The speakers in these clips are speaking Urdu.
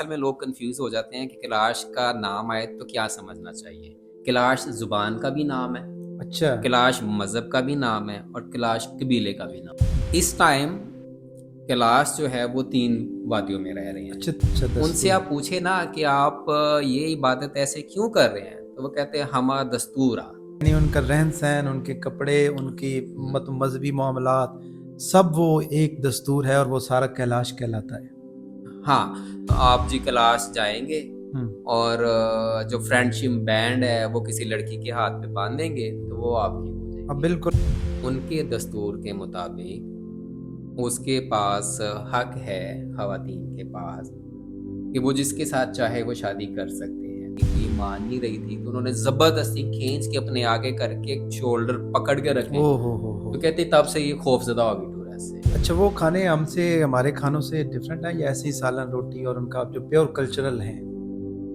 اصل میں لوگ کنفیوز ہو جاتے ہیں کہ کلاش کا نام آئے تو کیا سمجھنا چاہیے. کلاش زبان کا بھی نام ہے, اچھا کلاش مذہب کا بھی نام ہے, اور کلاش قبیلے کا بھی نام. اس ٹائم کلاش جو ہے وہ 3 وادیوں میں رہ رہے ہیں. اچھا اچھا ان سے دستور. آپ پوچھے نا کہ آپ یہ عبادت ایسے کیوں کر رہے ہیں, تو وہ کہتے ہیں ہمارا دستور آ. یعنی ان کا رہن سہن، ان کے کپڑے، ان کی مذہبی معاملات، سب وہ ایک دستور ہے اور وہ سارا کیلاش کہلاتا ہے. ہاں, تو آپ جی کلاش جائیں گے اور جو فرینڈ شپ بینڈ ہے وہ کسی لڑکی کے ہاتھ میں باندھیں گے تو وہ آپ کی ہو جائے اب گی. بالکل ان کے دستور کے مطابق اس کے پاس حق ہے خواتین کے پاس کہ وہ جس کے ساتھ چاہے وہ شادی کر سکتے ہیں. مان نہیں رہی تھی تو انہوں نے زبردستی کھینچ کے اپنے آگے کر کے شولڈر پکڑ کے رکھے. ہو. تو کہتے تب سے یہ خوف زدہ ہو گئی ٹورس سے. اچھا، وہ کھانے ہم سے، ہمارے کھانوں سے ڈفرینٹ ہے یا ایسے ہی سالن روٹی اور ان کا جو پیور کلچرل ہیں؟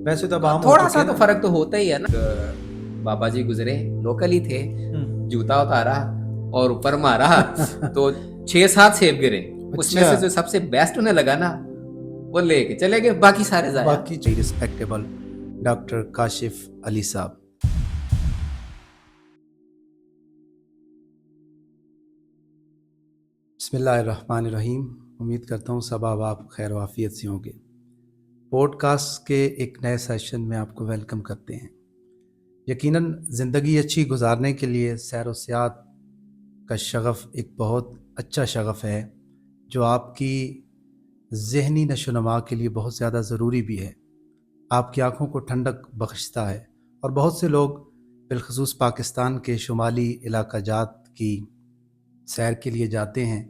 ویسے تو اب عام ہو تھوڑا چکے سا ہیں تو نا. فرق تو ہوتا ہی ہے نا. بابا جی گزرے لوکل ہی تھے, جوتا اتارا اور اوپر مارا تو 6-7 سیب گرے. اس میں سے جو سب سے بیسٹ انہیں لگا نا وہ لے کے چلے گئے, باقی سارے ضائع. باقی ریسپیکٹیبل ڈاکٹر کاشف علی صاحب. بسم اللہ الرحمن الرحیم. امید کرتا ہوں سب آپ خیر و عافیت سے ہوں گے. پوڈ کاسٹ کے ایک نئے سیشن میں آپ کو ویلکم کرتے ہیں. یقیناً زندگی اچھی گزارنے کے لیے سیر و سیاحت کا شغف ایک بہت اچھا شغف ہے جو آپ کی ذہنی نشو و نما کے لیے بہت زیادہ ضروری بھی ہے. آپ کی آنکھوں کو ٹھنڈک بخشتا ہے اور بہت سے لوگ بالخصوص پاکستان کے شمالی علاقہ جات کی سیر کے لیے جاتے ہیں،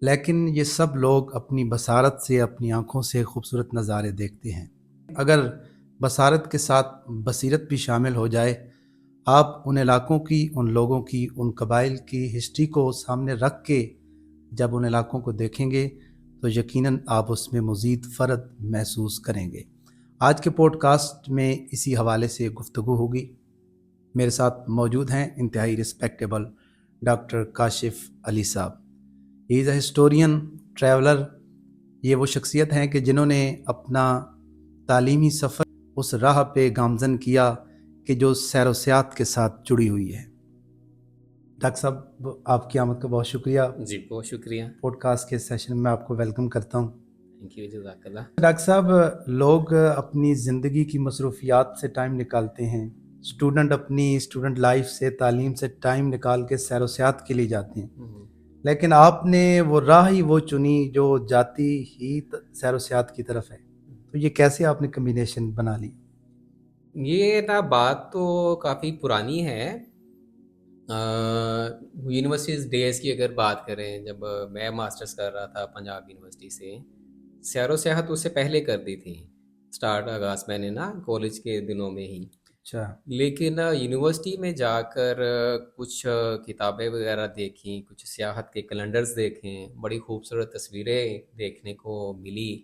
لیکن یہ سب لوگ اپنی بصارت سے، اپنی آنکھوں سے خوبصورت نظارے دیکھتے ہیں. اگر بصارت کے ساتھ بصیرت بھی شامل ہو جائے، آپ ان علاقوں کی، ان لوگوں کی، ان قبائل کی ہسٹری کو سامنے رکھ کے جب ان علاقوں کو دیکھیں گے تو یقیناً آپ اس میں مزید فرد محسوس کریں گے. آج کے پوڈ کاسٹ میں اسی حوالے سے گفتگو ہوگی. میرے ساتھ موجود ہیں انتہائی رسپیکٹیبل ڈاکٹر کاشف علی صاحب. ہی از اے ہسٹورین، ٹریولر. یہ وہ شخصیت ہیں کہ جنہوں نے اپنا تعلیمی سفر اس راہ پہ گامزن کیا کہ جو سیر و سیاحت کے ساتھ جڑی ہوئی ہے. ڈاکٹر صاحب، آپ کی آمد کا بہت شکریہ. جی بہت شکریہ. پوڈ کاسٹ کے سیشن میں آپ کو ویلکم کرتا ہوں. تھینک یو, جزاک اللہ. ڈاکٹر صاحب، لوگ اپنی زندگی کی مصروفیات سے ٹائم نکالتے ہیں. اسٹوڈنٹ اپنی اسٹوڈنٹ لائف سے، تعلیم سے ٹائم نکال کے سیر و سیاحت کے لیے جاتے ہیں، لیکن آپ نے وہ راہ ہی وہ چنی جو جاتی ہی سیر و سیاحت کی طرف ہے. تو یہ کیسے آپ نے کمبینیشن بنا لی؟ یہ نا بات تو کافی پرانی ہے. یونیورسٹیز ڈیز کی اگر بات کریں، جب میں ماسٹرز کر رہا تھا پنجاب یونیورسٹی سے، سیر و سیاحت اس سے پہلے کر دی تھی. سٹارٹ آغاز میں نے نا کالج کے دنوں میں ہی. اچھا. لیکن یونیورسٹی میں جا کر کچھ کتابیں وغیرہ دیکھیں، کچھ سیاحت کے کیلنڈرز دیکھیں، بڑی خوبصورت تصویریں دیکھنے کو ملی،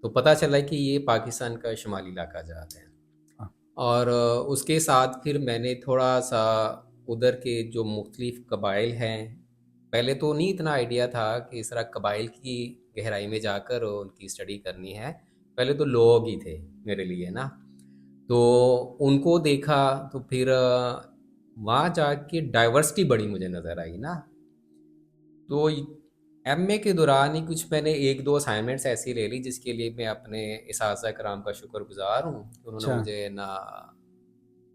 تو پتہ چلا کہ یہ پاکستان کا شمالی علاقہ جات ہے. اور اس کے ساتھ پھر میں نے تھوڑا سا ادھر کے جو مختلف قبائل ہیں، پہلے تو نہیں اتنا آئیڈیا تھا کہ اس طرح قبائل کی گہرائی میں جا کر ان کی اسٹڈی کرنی ہے. پہلے تو لوگ ہی تھے میرے لیے نا. تو ان کو دیکھا تو پھر وہاں جا کے ڈائیورسٹی بڑی مجھے نظر آئی نا. تو ایم اے کے دوران ہی کچھ میں نے 1-2 اسائنمنٹس ایسی لے لی جس کے لیے میں اپنے اساتذہ کرام کا شکر گزار ہوں. انہوں نے مجھے نا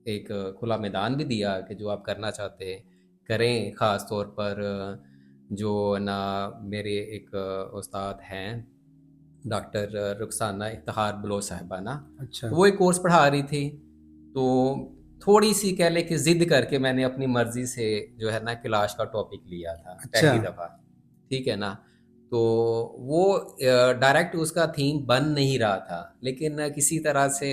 ایک کھلا میدان بھی دیا کہ جو آپ کرنا چاہتے کریں. خاص طور پر جو نا میرے ایک استاد ہیں ڈاکٹر رخسانہ افتخار بلوچ صاحبہ نا، وہ ایک کورس پڑھا رہی تھی. تو تھوڑی سی کہہ لے کہ ضد کر کے میں نے اپنی مرضی سے جو ہے نا کلاش کا ٹاپک لیا تھا پہلی دفعہ. ٹھیک ہے نا. تو وہ ڈائریکٹ اس کا تھیم بن نہیں رہا تھا، لیکن کسی طرح سے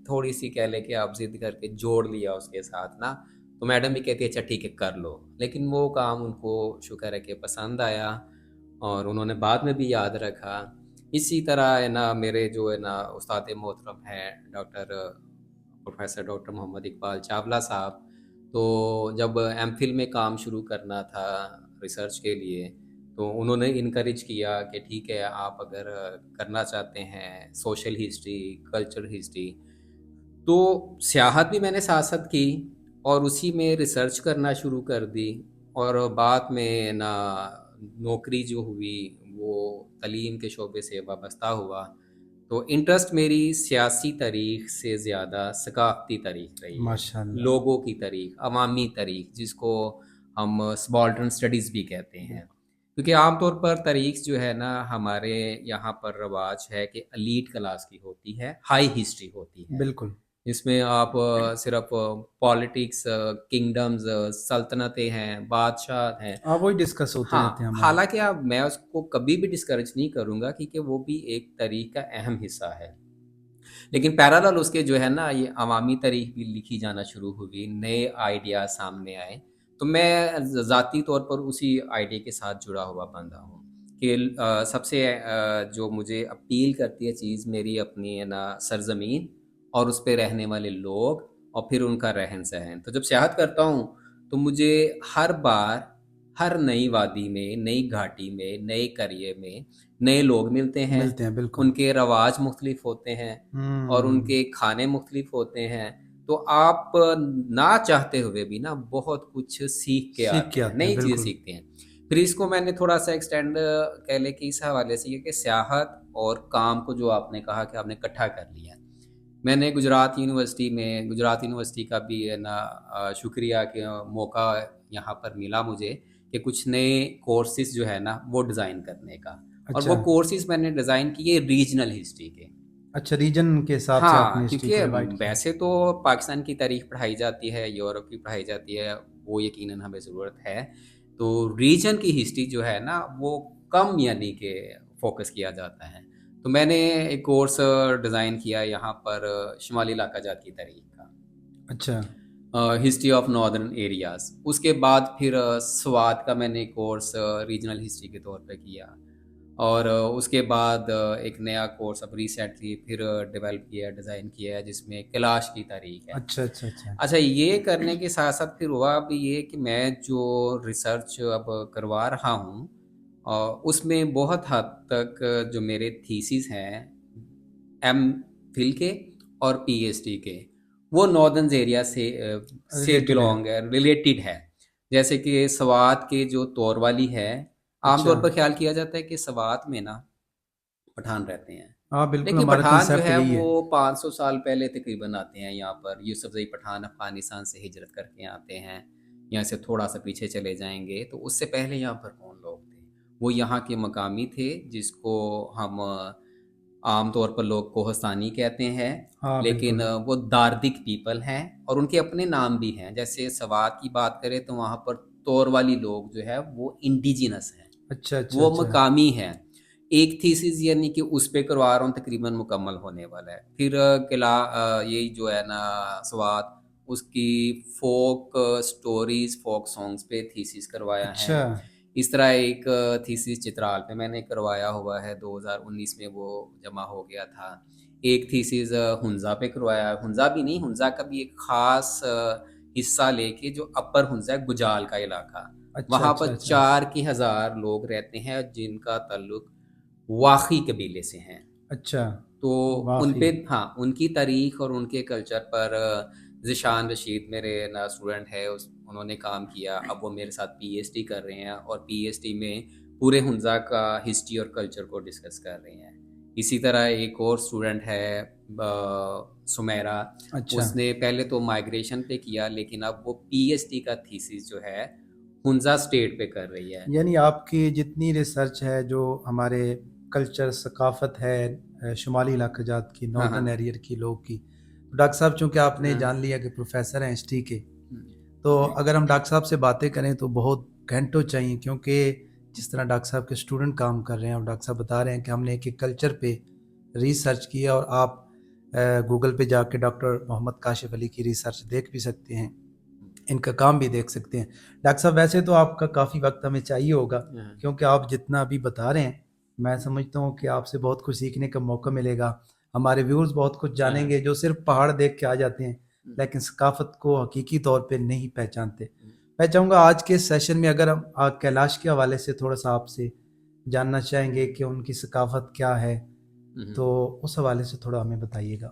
تھوڑی سی کہہ لے کہ آپ ضد کر کے جوڑ لیا اس کے ساتھ نا. تو میڈم بھی کہتی ہے اچھا ٹھیک ہے کر لو. لیکن وہ کام ان کو شکر ہے کہ پسند آیا اور انہوں نے بعد میں بھی یاد رکھا. اسی طرح ہے نا میرے جو ہے نا استاد محترم ہیں پروفیسر ڈاکٹر محمد اقبال چاولہ صاحب، تو جب ایم فل میں کام شروع کرنا تھا ریسرچ کے لیے، تو انہوں نے انکریج کیا کہ ٹھیک ہے آپ اگر کرنا چاہتے ہیں سوشل ہسٹری کلچر ہسٹری، تو سیاحت بھی میں نے ساتھ ساتھ کی اور اسی میں ریسرچ کرنا شروع کر دی، اور بعد میں نا نوکری جو ہوئی وہ تعلیم کے شعبے سے وابستہ ہوا، تو انٹرسٹ میری سیاسی تاریخ سے زیادہ ثقافتی تاریخ رہی ہے، ماشاء اللہ، لوگوں کی تاریخ، عوامی تاریخ، جس کو ہم سبالٹرن اسٹڈیز بھی کہتے ہیں، کیونکہ عام طور پر تاریخ جو ہے نا ہمارے یہاں پر رواج ہے کہ ایلیٹ کلاس کی ہوتی ہے، ہائی ہسٹری ہوتی ہے، بالکل، جس میں آپ صرف پالیٹکس، کنگڈمز، سلطنتیں ہیں، بادشاہ ہیں. ہاں وہی ڈسکس ہوتے ہاں، رہتے ہیں ہمارے. حالانکہ اب میں اس کو کبھی بھی ڈسکریج نہیں کروں گا کیونکہ وہ بھی ایک تاریخ کا اہم حصہ ہے، لیکن پیرالل اس کے جو ہے نا یہ عوامی تاریخ بھی لکھی جانا شروع ہوئی، نئے آئیڈیا سامنے آئے، تو میں ذاتی طور پر اسی آئیڈیا کے ساتھ جڑا ہوا بندہ ہوں کہ سب سے جو مجھے اپیل کرتی ہے چیز میری اپنی ہے نا سرزمین اور اس پہ رہنے والے لوگ اور پھر ان کا رہن سہن. تو جب سیاحت کرتا ہوں تو مجھے ہر بار ہر نئی وادی میں، نئی گھاٹی میں، نئے قریے میں نئے لوگ ملتے ہیں، ملتے ہیں بالکل. ان کے رواج مختلف ہوتے ہیں اور ان کے کھانے مختلف ہوتے ہیں، تو آپ نہ چاہتے ہوئے بھی نا بہت کچھ سیکھ کے آتے ہیں، نئی چیزیں بالکل. سیکھتے ہیں. پھر اس کو میں نے تھوڑا سا ایکسٹینڈ کہہ لے کہ اس حوالے سے کہ سیاحت اور کام کو جو آپ نے کہا کہ آپ نے اکٹھا کر لیا. میں نے گجرات یونیورسٹی کا بھی ہے نا شکریہ کہ موقع یہاں پر ملا مجھے کہ کچھ نئے کورسز جو ہے نا وہ ڈیزائن کرنے کا، اور وہ کورسز میں نے ڈیزائن کیے ریجنل ہسٹری کے. اچھا، ریجن کے حساب سے آپ ہاں، نے ہسٹری کو کیونکہ ڈیوائڈ کیا. ویسے تو پاکستان کی تاریخ پڑھائی جاتی ہے، یورپ کی پڑھائی جاتی ہے، وہ یقیناً ہمیں ضرورت ہے، تو ریجن کی ہسٹری جو ہے نا وہ کم یعنی کہ فوکس کیا جاتا ہے. تو میں نے ایک کورس ڈیزائن کیا یہاں پر شمالی علاقہ جات کی تاریخ کا. اچھا، ہسٹری آف ناردرن ایریاز. اس کے بعد پھر سوات کا میں نے کورس ریجنل ہسٹری کے طور پہ کیا، اور اس کے بعد ایک نیا کورس اب ریسنٹلی پھر ڈیولپ کیا، ڈیزائن کیا ہے، جس میں کیلاش کی تاریخ ہے. اچھا اچھا اچھا. اچھا، یہ کرنے کے ساتھ ساتھ پھر ہوا بھی یہ کہ میں جو ریسرچ اب کروا رہا ہوں اس میں بہت حد تک جو میرے تھیسز ہیں ایم فل کے اور پی ایچ ڈی کے، وہ ناردرن ایریا سے بلونگ ہے، ریلیٹڈ ہے. جیسے کہ سوات کے جو طور والی ہے، عام طور پر خیال کیا جاتا ہے کہ سوات میں نا پٹھان رہتے ہیں، ہاں بالکل، لیکن ہمارا پٹھان جو کنسیپٹ ہے یہی ہے. وہ 500 سال پہلے تقریباً آتے ہیں یہاں پر. یوسف زئی پٹھان افغانستان سے ہجرت کر کے آتے ہیں، یہاں سے تھوڑا سا پیچھے چلے جائیں گے تو اس سے پہلے یہاں پر کون لوگ تھے؟ وہ یہاں کے مقامی تھے، جس کو ہم عام طور پر لوگ کوہستانی کہتے ہیں، لیکن وہ داردک پیپل ہیں اور ان کے اپنے نام بھی ہیں. جیسے سوات کی بات کریں تو وہاں پر طور والی لوگ جو ہے وہ انڈیجینس ہیں، اچھا اچھا، وہ مقامی ہیں. ایک تھیسز یعنی کہ اس پہ کروا رہا ہوں تقریباً مکمل ہونے والا ہے. پھر قلعہ یہی جو ہے نا سوات، اس کی فوک سٹوریز، فوک سانگز پہ تھیسز کروایا ہے. اس طرح ایک تھیسز چترال پہ میں نے کروایا ہوا ہے، 2019 میں وہ جمع ہو گیا تھا. ایک تھیسز ہنزا پہ کروایا، ہنزا بھی نہیں، ہنزا کا بھی ایک خاص حصہ لے کے جو اپر ہنزا ہے، گجال کا علاقہ، وہاں پر 4,000 لوگ رہتے ہیں جن کا تعلق واخی قبیلے سے ہیں. اچھا، تو ان پہ ہاں ان کی تاریخ اور ان کے کلچر پر ذیشان رشید میرے نا اسٹوڈنٹ ہے، انہوں نے کام کیا. اب وہ میرے ساتھ پی ایچ ڈی کر رہے ہیں اور پی ایچ ڈی میں پورے ہنزا کا ہسٹری اور کلچر کو ڈسکس کر رہے ہیں. اسی طرح ایک اور اسٹوڈنٹ ہے سمیرا، اس نے پہلے تو مائگریشن پہ کیا لیکن اب وہ پی ایچ ڈی کا تھیسس جو ہے ہنزا اسٹیٹ پہ کر رہی ہے. یعنی آپ کی جتنی ریسرچ ہے جو ہمارے کلچر ثقافت ہے شمالی علاقہ جات کی، ناردرن ایریا کی لوگ کی، ڈاکٹر صاحب چونکہ آپ نے جان لیا کہ پروفیسر ہیں ہسٹری کے، تو اگر ہم ڈاکٹر صاحب سے باتیں کریں تو بہت گھنٹوں چاہیے، کیونکہ جس طرح ڈاکٹر صاحب کے اسٹوڈنٹ کام کر رہے ہیں اور ڈاکٹر صاحب بتا رہے ہیں کہ ہم نے ایک کلچر پہ ریسرچ کیا، اور آپ گوگل پہ جا کے ڈاکٹر محمد کاشف علی کی ریسرچ دیکھ بھی سکتے ہیں، ان کا کام بھی دیکھ سکتے ہیں. ڈاکٹر صاحب ویسے تو آپ کا کافی وقت ہمیں چاہیے ہوگا، کیونکہ آپ جتنا ابھی بتا رہے ہیں میں سمجھتا ہوں کہ آپ سے بہت کچھ سیکھنے کا موقع ملے گا. ہمارے ویورز بہت کچھ جانیں گے جو صرف پہاڑ دیکھ کے آ جاتے ہیں لیکن ثقافت کو حقیقی طور پہ نہیں پہچانتے. میں چاہوں گا آج کے سیشن میں اگر ہم کیلاش کے حوالے سے تھوڑا سا آپ سے جاننا چاہیں گے کہ ان کی ثقافت کیا ہے، تو اس حوالے سے تھوڑا ہمیں بتائیے گا۔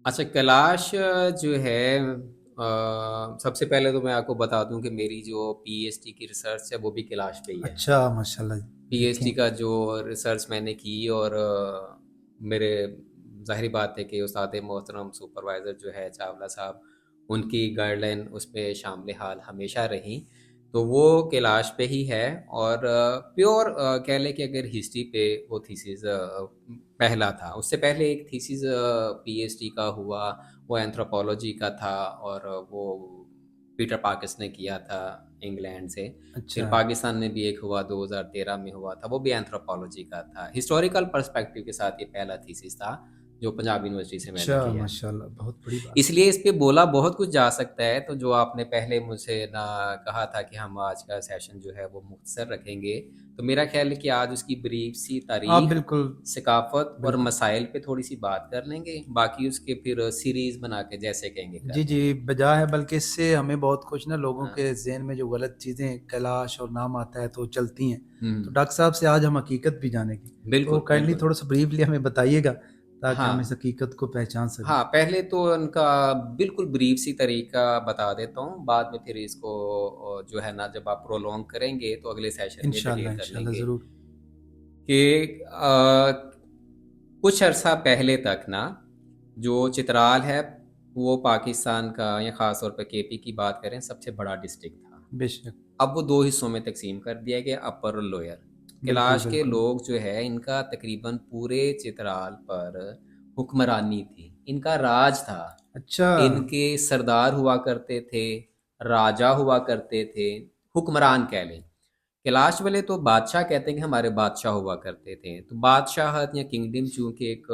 اچھا، کیلاش جو ہے سب سے پہلے تو میں آپ کو بتا دوں کہ میری جو پی ایچ ڈی کی ریسرچ ہے وہ بھی کیلاش پہ ہی ہے۔ اچھا، ماشاء اللہ، پی ایچ دیکھیں۔ ڈی کا جو ریسرچ میں نے کی، اور میرے ظاہری بات ہے کہ استاد محترم سپروائزر جو ہے چاولہ صاحب، ان کی گائیڈ لائن اس پہ شامل حال ہمیشہ رہی، تو وہ کیلاش پہ ہی ہے۔ اور پیور کہہ لیں کہ اگر ہسٹری پہ وہ تھیسز پہلا تھا، اس سے پہلے ایک تھیسز پی ایچ ڈی کا ہوا، وہ اینتھروپولوجی کا تھا، اور وہ پیٹر پاکس نے کیا تھا انگلینڈ سے۔ پھر اچھا پاکستان میں بھی ایک ہوا 2013 میں ہوا تھا، وہ بھی اینتھروپولوجی کا تھا، ہسٹوریکل پرسپیکٹیو کے ساتھ۔ یہ پہلا تھیسس تھا جو پنجاب یونیورسٹی سے میں نے اچھا، کیا۔ ماشاء اللہ، بہت بڑی بات اس لیے اس پہ بولا بہت کچھ جا سکتا ہے، تو جو آپ نے پہلے مجھ سے نہ کہا تھا کہ ہم آج کا سیشن جو ہے وہ مختصر رکھیں گے، تو میرا خیال ہے کہ آج اس کی بریف سی ہے۔ آپ تاریخ، بالکل ثقافت اور بالکل مسائل پہ تھوڑی سی بات کر لیں گے، باقی اس کے پھر سیریز بنا کے جیسے کہیں گے کر جی لیں جی، گے۔ بجا ہے، بلکہ اس سے ہمیں بہت کچھ نا لوگوں ہاں، کے ذہن میں جو غلط چیزیں کیلاش اور نام آتا ہے تو چلتی ہیں، ہوں، تو ڈاکٹر صاحب سے آج ہم حقیقت بھی جانیں گے، تو بالکل کائنڈلی بالکل۔ تھوڑا سا بریفلی ہمیں بتائیے گا تاکہ ہم ہاں اس حقیقت کو پہچان سکیں۔ ہاں، پہلے تو ان کا بالکل بریف سی طریقہ بتا دیتا ہوں، بعد میں پھر اس کو جو ہے نا جب آپ پرولونگ کریں گے تو اگلے سیشن میں انشاءاللہ ڈیٹیل کر لیں انشاءاللہ گے ضرور۔ کہ کچھ عرصہ پہلے تک نا جو چترال ہے وہ پاکستان کا، یا خاص طور پہ کے پی کی بات کریں، سب سے بڑا ڈسٹرکٹ تھا۔ بے شک، اب وہ دو حصوں میں تقسیم کر دیا گیا، اپر اور لوئر۔ بالکل کیلاش کے بالکل۔ لوگ جو ہے ان کا تقریباً پورے چترال پر حکمرانی تھی، ان کا راج تھا، اچھا ان کے سردار ہوا کرتے تھے، راجا ہوا کرتے تھے، حکمران کہہ لیں۔ کیلاش والے تو بادشاہ کہتے ہیں کہ ہمارے بادشاہ ہوا کرتے تھے، تو بادشاہت یا کنگڈم چونکہ ایک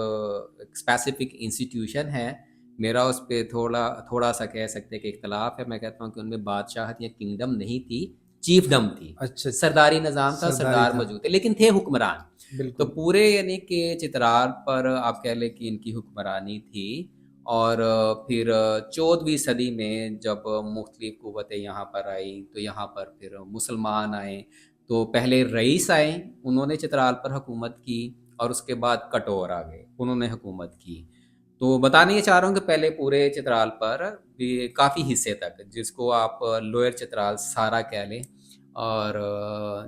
اسپیسیفک انسٹیٹیوشن ہے، میرا اس پہ تھوڑا سا کہہ سکتے کہ اختلاف ہے۔ میں کہتا ہوں کہ ان میں بادشاہت یا کنگڈم نہیں تھی، چیف ڈم تھی، اچھا اچھا، سرداری نظام تھا، سرداری سردار تھا، موجود تھے لیکن تھے حکمران۔ تو بالکل۔ پورے یعنی کہ چترال پر آپ کہہ لیں کہ ان کی حکمرانی تھی۔ اور پھر 14ویں صدی میں جب مختلف قوتیں یہاں پر آئیں تو یہاں پر پھر مسلمان آئے، تو پہلے رئیس آئے، انہوں نے چترال پر حکومت کی، اور اس کے بعد کٹور آ گئے، انہوں نے حکومت کی۔ تو بتانا یہ چاہ رہا ہوں کہ پہلے پورے چترال پر بھی کافی حصے تک، جس کو آپ لوئر چترال سارا کہہ لیں، اور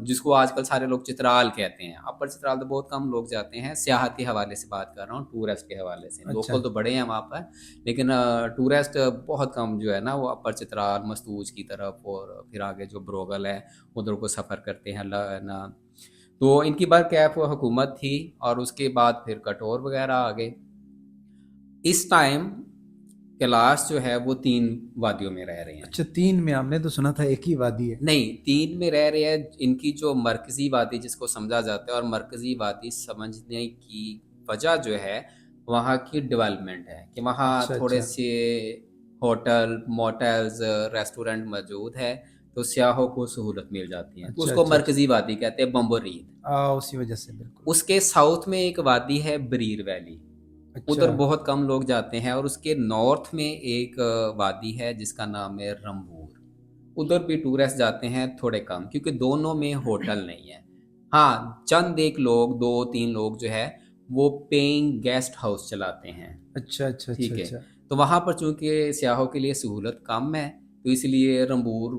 جس کو آج کل سارے لوگ چترال کہتے ہیں، اپر چترال تو بہت کم لوگ جاتے ہیں، سیاحت کے حوالے سے بات کر رہا ہوں، ٹورسٹ کے حوالے سے، اچھا لوکل تو بڑے ہیں وہاں پر، لیکن ٹورسٹ بہت کم جو ہے نا وہ اپر چترال، مستوج کی طرف، اور پھر آگے جو بروغل ہے ادھر کو سفر کرتے ہیں نا۔ تو ان کی برکیف حکومت تھی، اور اس کے بعد پھر کٹور وغیرہ آگے۔ اس ٹائم کیلاش جو ہے وہ 3 وادیوں میں رہ رہے ہیں۔ اچھا، تین میں ہم نے تو سنا تھا ایک ہی وادی ہے۔ نہیں، 3 میں رہ رہے ہیں۔ ان کی جو مرکزی وادی جس کو سمجھا جاتا ہے، اور مرکزی وادی سمجھنے کی وجہ جو ہے وہاں کی ڈیولپمنٹ ہے، کہ وہاں اچھا تھوڑے اچھا سے ہوٹل، موٹلز، ریسٹورنٹ موجود ہے، تو سیاحوں کو سہولت مل جاتی ہے، تو اس اچھا کو اچھا اچھا، مرکزی وادی کہتے ہیں، بمبورید۔ اسی وجہ سے بالکل۔ اس کے ساؤتھ میں ایک وادی ہے بریر ویلی، اچھا ادھر بہت کم لوگ جاتے ہیں، اور اس کے نارتھ میں ایک وادی ہے جس کا نام ہے رمبور، ادھر بھی ٹورسٹ جاتے ہیں تھوڑے کم، کیونکہ دونوں میں ہوٹل نہیں ہے۔ ہاں، چند ایک لوگ، 2-3 لوگ جو ہے وہ پینگ گیسٹ ہاؤس چلاتے ہیں، اچھا اچھا اچھا ٹھیک ہے۔ اچھا، تو وہاں پر چونکہ سیاحوں کے لیے سہولت کم ہے، تو اس لیے رمبور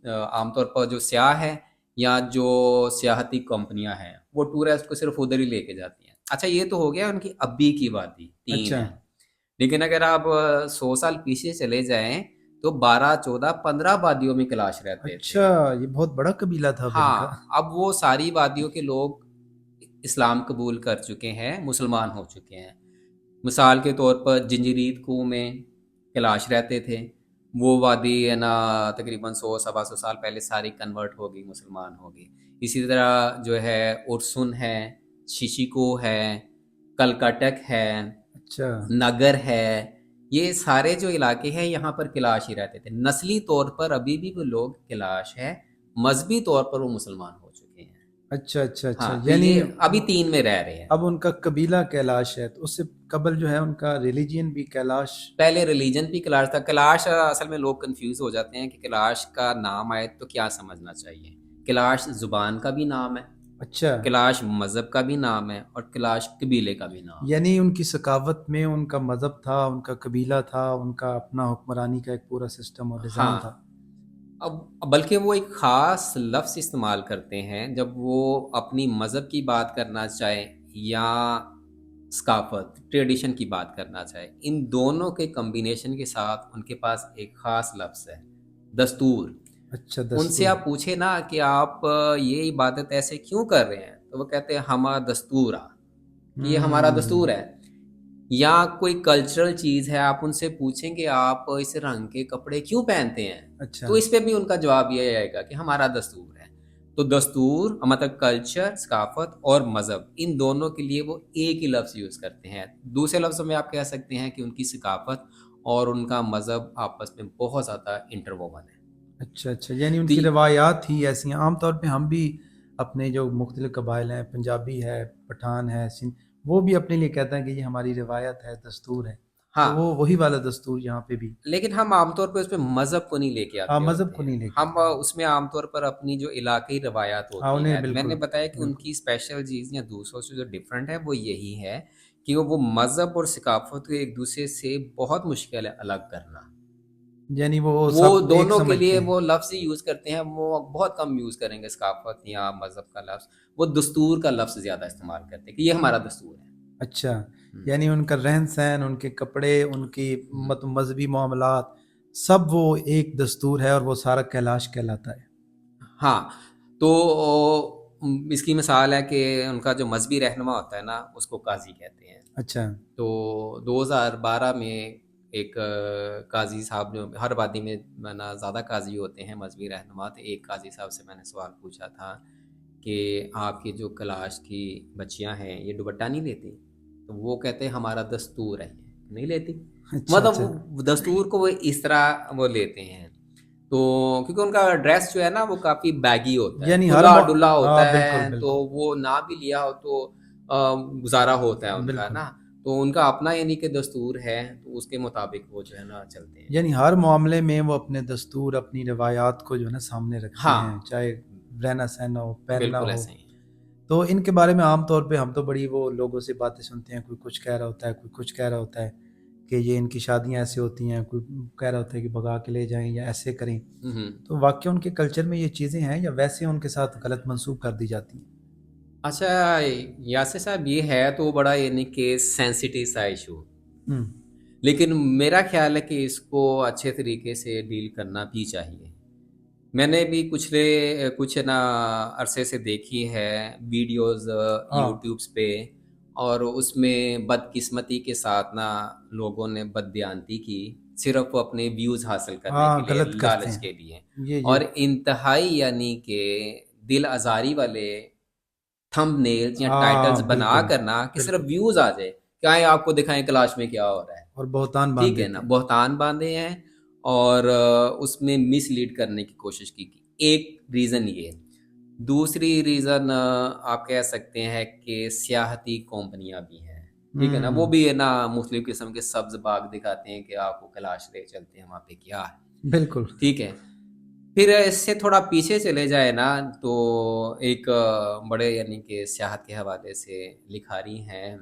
عام طور پر جو سیاح ہے یا جو سیاحتی کمپنیاں ہیں وہ ٹورسٹ کو صرف ادھر ہی لے کے جاتی ہیں۔ اچھا، یہ تو ہو گیا ان کی ابی کی وادی، 3 اچھا ہے، لیکن اگر آپ 100 سال پیچھے چلے جائیں تو 12، 14، 15 وادیوں میں کیلاش رہتے تھے۔ اچھا، یہ بہت بڑا قبیلہ تھا پھر ان ہاں، کا۔ اب وہ ساری وادیوں کے لوگ اسلام قبول کر چکے ہیں، مسلمان ہو چکے ہیں۔ مثال کے طور پر جنجرید کوہ میں کیلاش رہتے تھے، وہ وادی ہے نا تقریباً 100-125 سال پہلے ساری کنورٹ ہو گئی، مسلمان ہو گئی۔ اسی طرح جو ہے ارسن ہے، ششیکو ہے، کلکٹک ہے، اچھا نگر ہے، یہ سارے جو علاقے ہیں یہاں پر کیلاش ہی رہتے تھے۔ نسلی طور پر ابھی بھی وہ لوگ کیلاش ہے، مذہبی طور پر وہ مسلمان ہو چکے ہیں۔ اچھا اچھا اچھا، ہاں، تو یعنی یہ ابھی 3 میں رہ رہے ہیں۔ اب ان کا قبیلہ کیلاش ہے، تو اس سے قبل جو ہے ان کا ریلیجین بھی کیلاش. پہلے ریلیجن بھی کیلاش تھا. کیلاش اصل میں لوگ کنفیوز ہو جاتے ہیں کہ کیلاش کا نام آئے تو کیا سمجھنا چاہیے. کیلاش زبان کا بھی نام ہے, اچھا, کیلاش مذہب کا بھی نام ہے, اور کیلاش قبیلے کا بھی نام ہے. یعنی ان کی ثقافت میں ان کا مذہب تھا, ان کا قبیلہ تھا, ان کا اپنا حکمرانی کا ایک پورا سسٹم اور نظام ہاں, تھا. اب بلکہ وہ ایک خاص لفظ استعمال کرتے ہیں جب وہ اپنی مذہب کی بات کرنا چاہیں یا ثقافت ٹریڈیشن کی بات کرنا چاہے. ان دونوں کے کمبینیشن کے ساتھ ان کے پاس ایک خاص لفظ ہے, دستور. اچھا, ان سے دستور. آپ پوچھیں نا کہ آپ یہ عبادت ایسے کیوں کر رہے ہیں, تو وہ کہتے ہیں ہمارا دستور آ, کہ یہ ہمارا دستور ہے. یا کوئی کلچرل چیز ہے, آپ ان سے پوچھیں کہ آپ اس رنگ کے کپڑے کیوں پہنتے ہیں, اچھا, تو اس پہ بھی ان کا جواب یہ آئے گا کہ ہمارا دستور ہے. تو دستور مطلب کلچر, ثقافت اور مذہب, ان دونوں کے لیے وہ ایک ہی لفظ یوز کرتے ہیں. دوسرے لفظوں میں آپ کہہ سکتے ہیں کہ ان کی ثقافت اور ان کا مذہب آپس میں بہت زیادہ انٹروون ہے. اچھا, اچھا, یعنی ان تو کی روایات ہی ایسی ہیں. عام طور پہ ہم بھی اپنے جو مختلف قبائل ہیں, پنجابی ہے, پٹھان ہے, وہ بھی اپنے لیے کہتے ہیں کہ یہ ہماری روایت ہے, دستور ہے. ہاں, تو وہ وہی والا دستور یہاں پہ بھی. لیکن ہم عام طور پہ اس پہ مذہب کو نہیں لے کے ہاں, آتے مذہب ہوتے کو ہیں. نہیں لے کے ہم آتے. اس میں عام طور پر اپنی جو علاقائی روایات ہاں, ہوتی انہیں ہے, میں نے بالکل بتایا کہ ان بالکل. کی اسپیشل چیز یا دوسروں سے جو ڈفرینٹ ہے وہ یہی ہے کہ وہ مذہب اور ثقافت کو ایک دوسرے سے بہت مشکل ہے الگ کرنا. یعنی وہ وہ سب ایک دونوں کے سمجھتے لیے ہیں. وہ لفظ ہی یوز کرتے ہیں, وہ بہت کم یوز کریں گے ثقافت یا مذہب کا لفظ. وہ دستور کا لفظ زیادہ استعمال کرتے ہیں کہ یہ ہمارا دستور ہے. اچھا, یعنی ان کا رہن سہن, ان کے کپڑے, ان کی مذہبی معاملات, سب وہ ایک دستور ہے اور وہ سارا کیلاش کہلاتا ہے. ہاں, تو اس کی مثال ہے کہ ان کا جو مذہبی رہنما ہوتا ہے نا, اس کو قاضی کہتے ہیں. اچھا, تو 2012 میں ایک قاضی صاحب, جو ہر وادی میں نا زیادہ قاضی ہوتے ہیں مذہبی رہنما, تو ایک قاضی صاحب سے میں نے سوال پوچھا تھا کہ آپ کی جو کلاش کی بچیاں ہیں یہ دوپٹہ نہیں لیتی, تو وہ کہتے ہیں ہمارا دستور ہے یہ نہیں لیتی. اچھا, مطلب اچھا, وہ دستور کو وہ اس طرح وہ لیتے ہیں. تو کیونکہ ان کا ڈریس جو ہے نا وہ کافی بیگی ہوتا ہے, یعنی ہر کھلا ڈلا ہاں, ہوتا بالکل ہے, تو بالکل وہ نہ بھی لیا ہو تو گزارا ہوتا ہے ان کا بالکل. نا. تو ان کا اپنا یعنی کہ دستور ہے, تو اس کے مطابق وہ جو ہے نا چلتے ہیں. یعنی ہر معاملے میں وہ اپنے دستور, اپنی روایات کو جو ہے نا سامنے رکھتے ہاں, ہیں, چاہے رہنا سہنا ہو, پہننا بالکل ہو. ایسے ہی. تو ان کے بارے میں عام طور پہ ہم تو بڑی وہ لوگوں سے باتیں سنتے ہیں, کوئی کچھ کہہ رہا ہوتا ہے, کوئی کچھ کہہ رہا ہوتا ہے کہ یہ ان کی شادیاں ایسے ہوتی ہیں, کوئی کہہ رہا ہوتا ہے کہ بھگا کے لے جائیں یا ایسے کریں. تو واقعہ ان کے کلچر میں یہ چیزیں ہیں یا ویسے ان کے ساتھ غلط منسوخ کر دی جاتی ہیں؟ اچھا یاسر صاحب, یہ ہے تو بڑا یعنی کہ سینسٹیو سا ایشو, ہوں, لیکن میرا خیال ہے کہ اس کو اچھے طریقے سے ڈیل کرنا بھی چاہیے. میں نے بھی کچھ نا عرصے سے دیکھی ہے ویڈیوز ہاں, یوٹیوبس پہ, اور اس میں بدقسمتی کے ساتھ نا لوگوں نے بددیانتی کی, صرف وہ اپنے ویوز حاصل کرنے ہاں, کے لیے, غلط کرتے لالچ ہیں کے لیے, یہ اور انتہائی یعنی کہ دل آزاری والے تھمب نیلز یا ہاں, ٹائٹلز بنا بالکل کرنا کہ صرف بالکل. ویوز آ جائے, کیا ہے آپ کو دکھائیں کلاش میں کیا ہو رہا ہے. اور بہتان باندھ ٹھیک ہے نا, دیتے ہیں. بہتان باندھے ہیں اور اس میں مس لیڈ کرنے کی کوشش کی. ایک ریزن یہ. دوسری ریزن آپ کہہ سکتے ہیں کہ سیاحتی کمپنیاں بھی ہیں, ٹھیک ہے نا, وہ بھی ہے نا مختلف قسم کے سبز باغ دکھاتے ہیں کہ آپ کو کلاش لے چلتے ہیں وہاں پہ کیا ہے. بالکل. ٹھیک ہے, پھر اس سے تھوڑا پیچھے چلے جائے نا تو ایک بڑے یعنی کہ سیاحت کے حوالے سے لکھاری ہیں,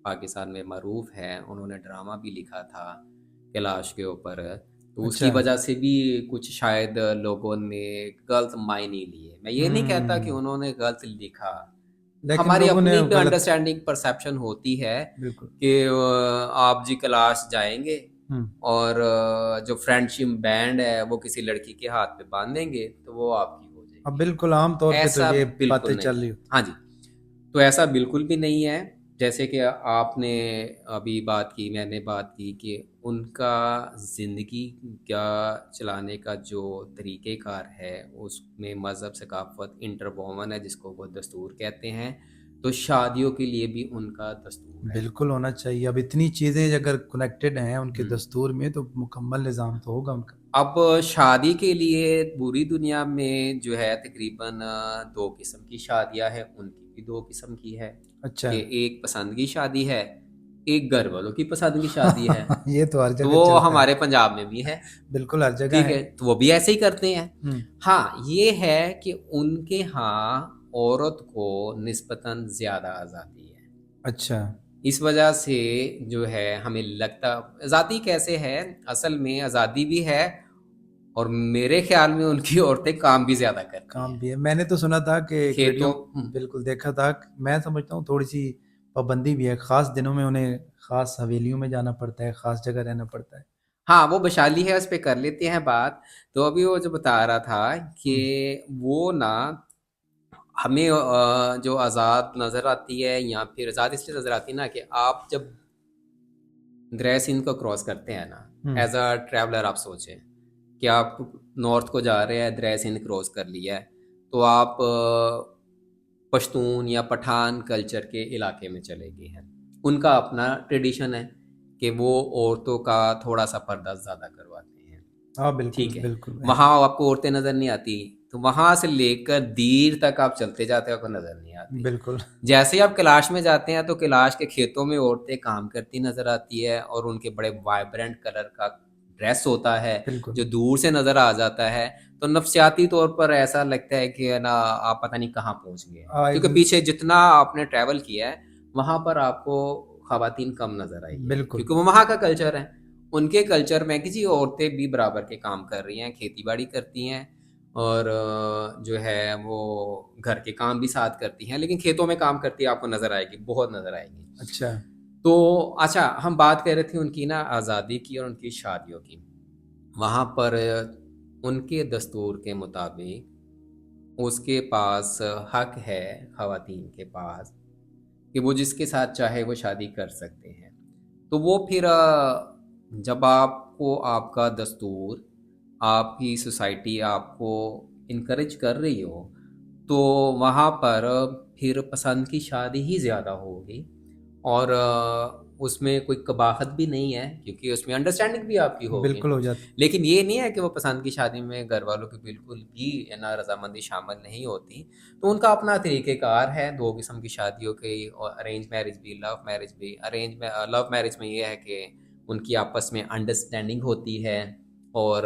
پاکستان میں معروف ہیں, انہوں نے ڈرامہ بھی لکھا تھا کیلاش کے اوپر. تو اس کی اچھا, وجہ سے بھی کچھ شاید لوگوں نے غلط معنی لیے. میں یہ نہیں کہتا کہ انہوں نے غلط لکھا, لیکن ہماری لوگوں نے اپنی بھی غلط. انڈرسٹینڈنگ پرسیپشن ہوتی ہے بالکل. کہ آپ جی کلاش جائیں گے ہوں, اور جو فرینڈ شپ بینڈ ہے وہ کسی لڑکی کے ہاتھ پہ باندھیں گے تو وہ آپ کی ہو جائے اب گی. بالکل عام طور پہ تو ایسا یہ باتیں بالکل چل نہیں ہے. رہی ہوتی. ہاں جی, تو ایسا بالکل بھی نہیں ہے. جیسے کہ آپ نے ابھی بات کی, میں نے بات کی کہ ان کا زندگی کا چلانے کا جو طریقہ کار ہے اس میں مذہب ثقافت انٹروون ہے, جس کو وہ دستور کہتے ہیں. تو شادیوں کے لیے بھی ان کا دستور ہے. بالکل ہونا چاہیے. اب اتنی چیزیں اگر کنیکٹڈ ہیں ان کے دستور میں تو مکمل نظام تو ہوگا ان کا. اب شادی کے لیے پوری دنیا میں جو ہے تقریباً 2 قسم کی شادیاں ہیں, ان کی بھی 2 قسم کی ہے. اچھا, کہ ایک پسند کی شادی ہے ایک گھر والوں کی پسند کی شادی ہے، یہ تو ہر تو جگہ وہ چلتا ہے. ہمارے پنجاب میں بھی ہے، بالکل ہر جگہ ٹھیک ہے. ہے، تو وہ بھی ایسے ہی کرتے ہیں. ہوں. ہاں یہ ہے کہ ان کے ہاں عورت کو نسبتاً زیادہ آزادی ہے، اچھا. اس وجہ سے جو ہے ہمیں لگتا آزادی کیسے ہے، اصل میں آزادی بھی ہے، اور میرے خیال میں ان کی عورتیں کام بھی زیادہ کرتی کام ہیں بھی ہے. میں نے تو سنا تھا کہ ایک ویڈیو کھیتوں. بالکل دیکھا تھا. میں سمجھتا ہوں تھوڑی سی پابندی بھی ہے، خاص دنوں میں انہیں خاص حویلیوں میں جانا پڑتا ہے، خاص جگہ رہنا پڑتا ہے. ہاں وہ بشالی ہے، اس پہ کر لیتے ہیں بات. تو ابھی وہ جو بتا رہا تھا کہ ہوں. وہ نا ہمیں جو آزاد نظر آتی ہے، یا پھر آزاد اس لیے نظر آتی ہے نا کہ آپ جب دریا سندھ کو کراس کرتے ہیں نا، ہوں. ایز اے ٹریولر آپ سوچیں کہ آپ نارتھ کو جا رہے ہیں، دریا سندھ کراس کر لیا ہے، تو آپ پشتون یا پٹھان کلچر کے علاقے میں چلے گئے ہیں. ان کا اپنا ٹریڈیشن ہے کہ وہ عورتوں کا تھوڑا سا پردہ زیادہ کرواتے ہیں، ہاں بالکل ٹھیک ہے. بالکل. وہاں آپ کو عورتیں نظر نہیں آتی، تو وہاں سے لے کر دیر تک آپ چلتے جاتے ہو کو نظر نہیں آتی. بالکل جیسے ہی آپ کیلاش میں جاتے ہیں تو کیلاش کے کھیتوں میں عورتیں کام کرتی نظر آتی ہے، اور ان کے بڑے وائبرنٹ کلر کا ڈریس ہوتا ہے بالکل. جو دور سے نظر آ جاتا ہے. تو نفسیاتی طور پر ایسا لگتا ہے کہ نا آپ پتہ نہیں کہاں پہنچ گئے ہیں، کیونکہ پیچھے جتنا آپ نے ٹریول کیا ہے وہاں پر آپ کو خواتین کم نظر آئی ہیں، بالکل. کیونکہ وہ وہاں کا کلچر ہے. ان کے کلچر میں کسی عورتیں بھی برابر کے کام کر رہی ہیں، کھیتی باڑی کرتی ہیں، اور جو ہے وہ گھر کے کام بھی ساتھ کرتی ہیں، لیکن کھیتوں میں کام کرتی ہے آپ کو نظر آئے گی، بہت نظر آئے گی. اچھا. تو اچھا ہم بات کر رہے تھے ان کی نا آزادی کی اور ان کی شادیوں کی. وہاں پر ان کے دستور کے مطابق اس کے پاس حق ہے خواتین کے پاس کہ وہ جس کے ساتھ چاہے وہ شادی کر سکتے ہیں. تو وہ پھر جب آپ کو آپ کا دستور، آپ کی سوسائٹی آپ کو انکریج کر رہی ہو، تو وہاں پر پھر پسند کی شادی ہی زیادہ ہوگی، اور اس میں کوئی قباحت بھی نہیں ہے کیونکہ اس میں انڈرسٹینڈنگ بھی آپ کی ہوگی. بالکل ہو جاتی. لیکن یہ نہیں ہے کہ وہ پسند کی شادی میں گھر والوں کی بالکل بھی نا رضامندی شامل نہیں ہوتی. تو ان کا اپنا طریقہ کار ہے دو قسم کی شادیوں کے، ارینج میرج بھی، لو میرج بھی. لو میرج میں یہ ہے کہ ان کی آپس میں انڈرسٹینڈنگ ہوتی ہے، اور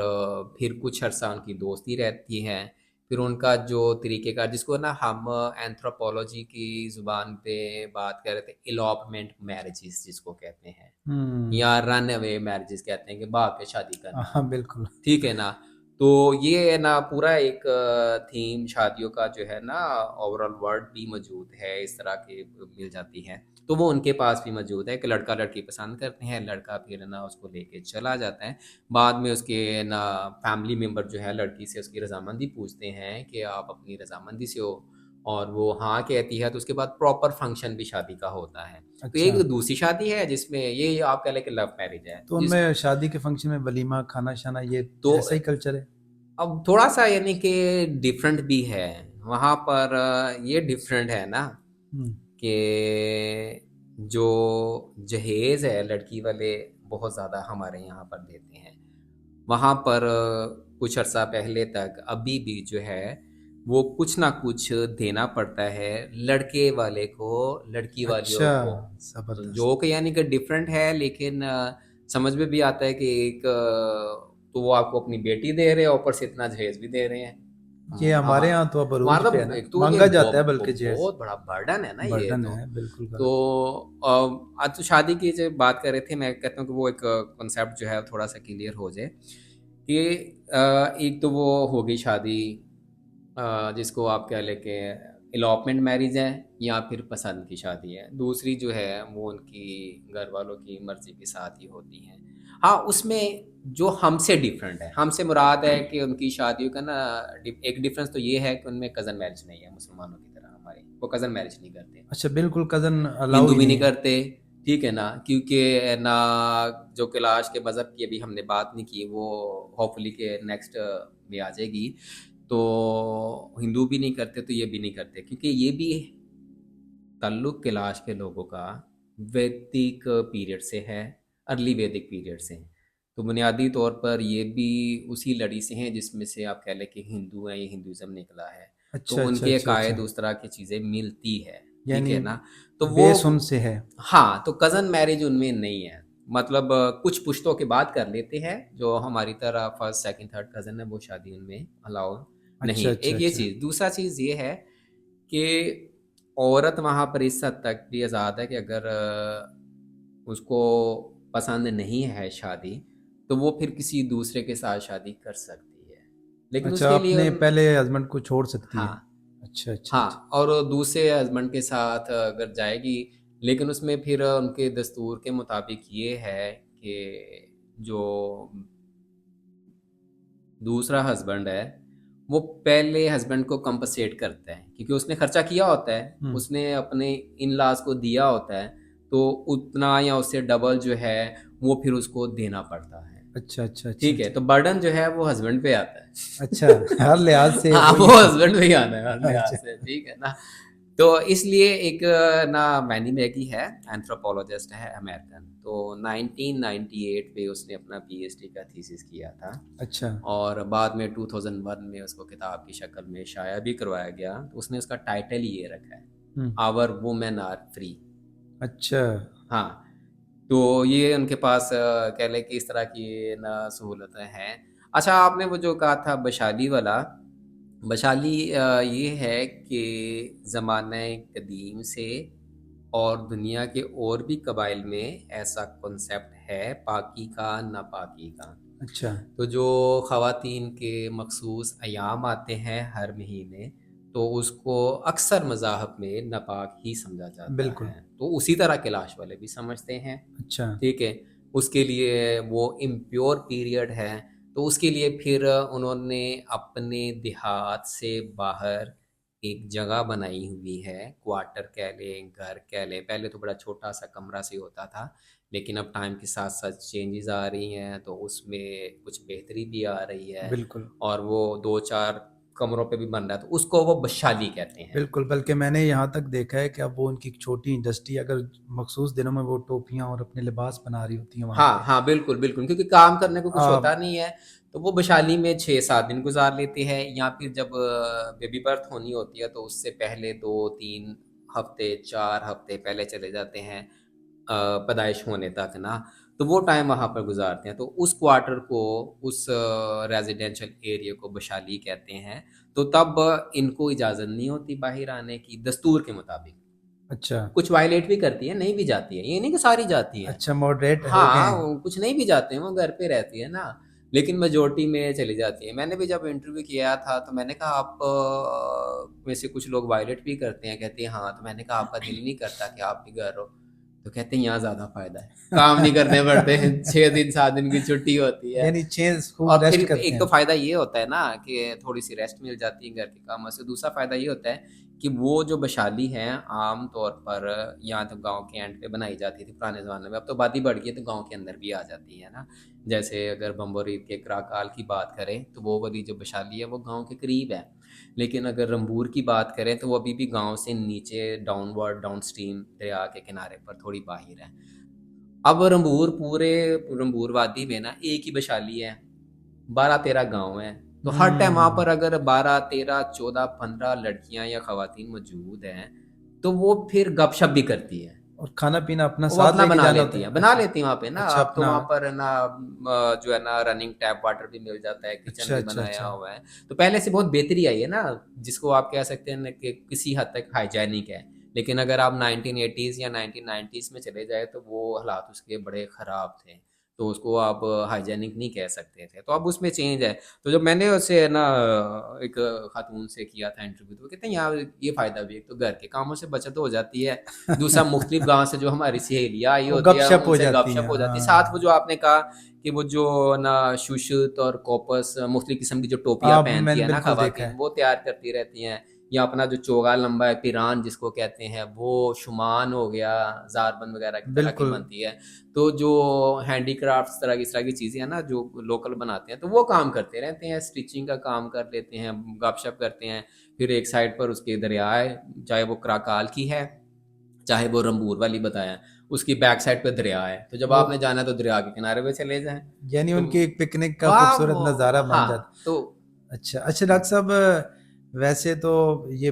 پھر کچھ عرصہ ان کی دوستی رہتی ہے. پھر ان کا جو طریقہ کار جس کو نا ہم اینتھروپولوجی کی زبان پہ بات کر رہے تھے، الاپمنٹ میرجز جس کو کہتے ہیں، یا رن اوے میرجز کہتے ہیں کہ بھاگ کے شادی کرنا، ہاں بالکل. ٹھیک ہے نا. تو یہ نا پورا ایک تھیم شادیوں کا جو ہے نا اوور آل ورڈ بھی موجود ہے، اس طرح کے مل جاتی ہے. تو وہ ان کے پاس بھی موجود ہے کہ لڑکا لڑکی پسند کرتے ہیں، لڑکا پھر نا اس کو لے کے چلا جاتا ہے. بعد میں اس کے نا فیملی ممبر جو ہے لڑکی سے اس کی رضامندی پوچھتے ہیں کہ آپ اپنی رضامندی سے ہو، اور وہ ہاں کہتی ہے، تو اس کے بعد پراپر فنکشن بھی شادی کا ہوتا ہے. تو اچھا. ایک دوسری شادی ہے جس میں یہ آپ کہہ لیں کہ لو میرج ہے تو ان جس. میں شادی کے فنکشن میں ولیمہ کھانا شانا یہ تو ایسا ہی کلچر ہے؟ اب تھوڑا سا یعنی کہ ڈفرینٹ بھی ہے وہاں پر. یہ ڈفرینٹ ہے نا ہوں. کہ جو جہیز ہے لڑکی والے بہت زیادہ ہمارے یہاں پر دیتے ہیں. وہاں پر کچھ عرصہ پہلے تک ابھی بھی جو ہے وہ کچھ نہ کچھ دینا پڑتا ہے لڑکے والے کو لڑکی والیوں اچھا. کو. زبردست. جو کہ یعنی کہ ڈفرینٹ ہے، لیکن سمجھ میں بھی آتا ہے کہ ایک تو وہ آپ کو اپنی بیٹی دے رہے ہیں، اوپر سے اتنا جہیز بھی دے رہے ہیں. یہ ہمارے یہاں تو اب عروج پہ ہے نا، ایک تو یہ مانگا جاتا ہے بلکہ جہیز. بہت بڑا برڈن ہے نا یہ برڈن تو. ہے بالکل. تو آج تو شادی کی جو بات کر رہے تھے، میں کہتا ہوں کہ وہ ایک کنسیپٹ جو ہے تھوڑا سا کلیئر ہو جائے کہ ایک تو وہ ہوگی شادی جس کو آپ کہہ لیں کہ الاپمنٹ میرج ہے یا پھر پسند کی شادی ہے. دوسری جو ہے وہ ان کی گھر والوں کی مرضی کے ساتھ ہی ہوتی ہیں. ہاں اس میں جو ہم سے ڈفرینٹ ہے، ہم سے مراد ہے کہ ان کی شادیوں کا نا ایک ڈفرینس تو یہ ہے کہ ان میں کزن میرج نہیں ہے مسلمانوں کی طرح. ہمارے وہ کزن میرج نہیں کرتے، اچھا بالکل کزن الاؤ ہندو ہی بھی نہیں نہیں ہے. کرتے، ٹھیک ہے نا. کیونکہ نا جو کیلاش کے مذہب کی ابھی ہم نے بات نہیں کی، وہ ہوپ فلی کہ نیکسٹ میں آ جائے گی. تو ہندو بھی نہیں کرتے تو یہ بھی نہیں کرتے، کیونکہ یہ بھی تعلق کیلاش کے لوگوں کا ویدک پیریڈ سے ہے، ارلی ویدک پیریڈ سے. تو بنیادی طور پر یہ بھی اسی لڑی سے ہیں جس میں سے آپ کہہ لیں کہ ہندو ہیں، یہ ہندوازم نکلا ہے. اچھا تو ان اچھا کے اچھا اچھا. عقائد اس طرح کی چیزیں ملتی ہے. ٹھیک ہے یعنی نا. تو وہ بیس ان سے ہے. ہاں تو کزن میرج ان میں نہیں ہے. مطلب کچھ پشتوں کے بات کر لیتے ہیں جو ہماری طرح فرسٹ سیکنڈ تھرڈ کزن ہے، وہ شادی ان میں الاؤ اچھا نہیں. اچھا ایک یہ اچھا. چیز. دوسرا چیز یہ ہے کہ عورت وہاں پر اس حد تک بھی آزاد ہے کہ اگر اس کو پسند نہیں ہے شادی تو وہ پھر کسی دوسرے کے ساتھ شادی کر سکتی ہے، لیکن اس اچھا کے لیے اپنے پہلے ہسبینڈ کو چھوڑ سکتی ہے. ہاں اچھا اچھا ہاں اچھا. اور دوسرے ہسبینڈ کے ساتھ اگر جائے گی، لیکن اس میں پھر ان کے دستور کے مطابق یہ ہے کہ جو دوسرا ہسبینڈ ہے وہ پہلے ہسبینڈ کو کمپنسیٹ کرتا ہے، کیونکہ اس نے خرچہ کیا ہوتا ہے، اس نے اپنے ان لاز کو دیا ہوتا ہے، تو اتنا یا اس سے ڈبل جو ہے وہ پھر اس کو دینا پڑتا ہے. اچھا اچھا اچھا ٹھیک ہے، اچھا. تو برڈن جو ہے وہ ہسبینڈ پہ آتا ہے. اچھا ہر لحاظ سے ہاں وہی وہ ہے. ہسبینڈ پہ ہی آنا ہے ہر اچھا لحاظ سے. ٹھیک ہے نا. تو اس لیے ایک نا مینی میگی ہے، اینتھروپولوجسٹ ہے امریکن. تو 1998 پہ اس نے اپنا پی ایچ ڈی کا تھیسس کیا تھا، اچھا اور بعد میں 2001 میں اس کو کتاب کی شکل میں شائع بھی کروایا گیا. تو اس نے اس کا ٹائٹل یہ رکھا ہے، آور وومین آر فری. اچھا. ہاں تو یہ ان کے پاس کہہ لیں کہ اس طرح کی نا سہولتیں ہیں. اچھا آپ نے وہ جو کہا تھا بشالی والا، بشالی یہ ہے کہ زمانہ قدیم سے اور دنیا کے اور بھی قبائل میں ایسا کنسیپٹ ہے پاکی کا ناپاکی کا. اچھا. تو جو خواتین کے مخصوص ایام آتے ہیں ہر مہینے، تو اس کو اکثر مذاہب میں ناپاک ہی سمجھا جاتا بالکل. ہے. تو اسی طرح کیلاش والے بھی سمجھتے ہیں. اچھا. ٹھیک ہے، اس کے لیے وہ امپیور پیریڈ ہے. تو اس کے لیے پھر انہوں نے اپنے دیہات سے باہر ایک جگہ بنائی ہوئی ہے، کوارٹر کہہ لیں، گھر کہہ لیں. پہلے تو بڑا چھوٹا سا کمرہ سے ہوتا تھا، لیکن اب ٹائم کے ساتھ ساتھ چینجز آ رہی ہیں، تو اس میں کچھ بہتری بھی آ رہی ہے، بالکل اور وہ 2-4 کمروں پہ بھی بن رہا ہے. تو اس کو وہ بشالی کہتے ہیں. بالکل. بلکہ میں نے یہاں تک دیکھا ہے کہ اب وہ ان کی چھوٹی انڈسٹری، اگر مخصوص دنوں میں وہ ٹوپیاں اور اپنے لباس بنا رہی ہوتی ہیں وہاں ہاں پہ. ہاں بالکل بالکل، کیونکہ کام کرنے کو کچھ ہوتا نہیں ہے، تو وہ بشالی میں 6-7 دن گزار لیتے ہیں. یا پھر جب بیبی برتھ ہونی ہوتی ہے تو اس سے پہلے 2-3 ہفتے 4 ہفتے پہلے چلے جاتے ہیں پیدائش ہونے تک نا. تو وہ ٹائم وہاں پر گزارتے ہیں. تو اس کوارٹر کو، اس ریزیڈینشل ایریا کو بشالی کہتے ہیں. تو تب ان کو اجازت نہیں ہوتی باہر آنے کی دستور کے مطابق. اچھا کچھ وائلیٹ بھی کرتی ہے، نہیں بھی جاتی ہے، یہ نہیں کہ ساری جاتی ہے. اچھا. ماڈریٹ ہو گئے ہیں. ہاں کچھ نہیں بھی جاتے ہیں، وہ گھر پہ رہتی ہے نا، لیکن میجورٹی میں چلی جاتی ہے. میں نے بھی جب انٹرویو کیا تھا تو میں نے کہا آپ میں سے کچھ لوگ وائلیٹ بھی کرتے ہیں، کہتے ہیں ہاں. تو میں نے کہا آپ کا دل نہیں کرتا کہ آپ بھی گھر ہو؟ تو کہتے ہیں یہاں زیادہ فائدہ ہے، کام نہیں کرنے پڑتے ہیں، 6-7 دن کی چھٹی ہوتی ہے. یعنی چینج خوب اور ریسٹ پھر کرتے ایک ہیں. تو فائدہ یہ ہوتا ہے نا کہ تھوڑی سی ریسٹ مل جاتی ہے گھر کے کاموں سے. دوسرا فائدہ یہ ہوتا ہے کہ وہ جو بشالی ہیں عام طور پر یہاں تو گاؤں کے اینڈ پہ بنائی جاتی تھی پرانے زمانے میں. اب تو آبادی بڑھ گئی ہے تو گاؤں کے اندر بھی آ جاتی ہے نا. جیسے اگر بمبورید کے کراکال کی بات کریں تو وہ والی جو بشالی ہے وہ گاؤں کے قریب ہے، لیکن اگر رمبور کی بات کریں تو وہ ابھی بھی گاؤں سے نیچے ڈاؤن سٹریم دریا کے کنارے پر تھوڑی باہر ہے. اب رمبور پورے رمبور وادی میں نا ایک ہی بشالی ہے، 12-13 گاؤں ہیں. تو ہر ٹائم وہاں پر اگر 12-13-14-15 لڑکیاں یا خواتین موجود ہیں تو وہ پھر گپ شپ بھی کرتی ہے. اور کھانا پینا اپنا وہ ساتھ اپنا لے کے بنا جانا لیتی ہوتا ہیں، ہے. اچھا وہاں پہ نا. اچھا. اب تو اپنا. وہاں پر نا جو ہے نا رننگ ٹیپ واٹر بھی مل جاتا ہے، کچن اچھا بھی اچھا بنایا اچھا. ہوا ہے. تو پہلے سے بہت بہتری آئی ہے نا، جس کو آپ کہہ سکتے ہیں کہ کسی حد تک ہائیجینک ہے. لیکن اگر آپ 1980s یا 1990s میں چلے جائے تو وہ حالات اس کے بڑے خراب تھے، تو اس کو آپ ہائیجینک نہیں کہہ سکتے تھے. تو اب اس میں چینج ہے. تو جب میں نے اسے نا ایک خاتون سے کیا تھا انٹرویو، تو کہتے ہیں یہاں یہ فائدہ بھی، ایک تو گھر کے کاموں سے بچت ہو جاتی ہے، دوسرا مختلف گاؤں سے جو ہماری سہیلیاں آئی وہ ہوتی گپ ہیں شپ ان ہو سے گپ جاتی ہے. شپ ہو جاتی ہے. ہاں. ساتھ وہ جو آپ نے کہا کہ وہ جو نا شوشت اور کوپس مختلف قسم کی جو ٹوپیاں آپ میں پہنتی نے ہیں نا بالکل دیکھا خواتین، ہے. وہ تیار کرتی رہتی ہیں. یا اپنا جو چوگا لمبا ہے پیران جس کو کہتے ہیں، وہ شمان ہو گیا، زاربند وغیرہ کی طرح کی بالکل. بنتی ہے. تو جو ہینڈی کرافٹ اس طرح کی چیزیں ہیں نا جو لوکل بناتے ہیں، تو وہ کام کرتے رہتے ہیں، اسٹیچنگ کا کام کر لیتے ہیں، گپ شپ کرتے ہیں. پھر ایک سائڈ پر اس کے دریا ہے، چاہے وہ کراکال کی ہے چاہے وہ رمبور والی بتایا، اس کی بیک سائڈ پہ دریا ہے. تو جب وہ آپ نے جانا ہے تو دریا کے کنارے پہ چلے جائیں. یعنی تو ان کی ایک پکنک کا واہ خوبصورت نظارہ بن ہاں. جاتا. تو اچھا اچھا. ڈاکٹر صاحب ویسے تو یہ